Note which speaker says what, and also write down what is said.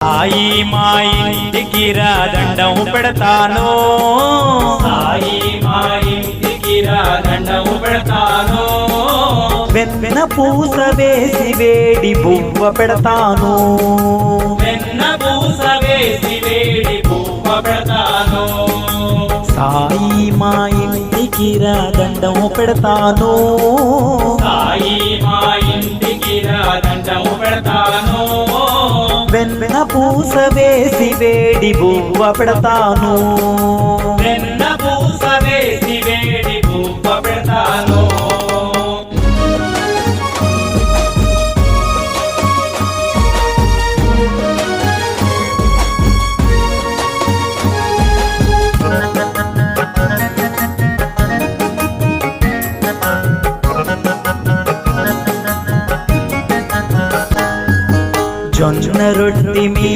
Speaker 1: సాయి మా ఇంటికి రా దండం పెడతాను, సాయి మా ఇంటికి రా దండం పెడతాను,
Speaker 2: వెన్న పూస వేసి వేడి బువ్వ పెడతాను,
Speaker 1: వెన్న పూస వేసి వేడి పువ్వ పెడతాను,
Speaker 2: సాయి మా ఇంటికి రా దండం పెడతాను,
Speaker 1: సాయి మా ఇంటికి రా దండం పెడతాను,
Speaker 2: వెన్న పూస వేసి వేడి బువ్వ పెడతాను,
Speaker 1: వెన్న పూస వేసి వేడి పువ్వ పెడతాను.
Speaker 2: జొన్న రొట్టి మీ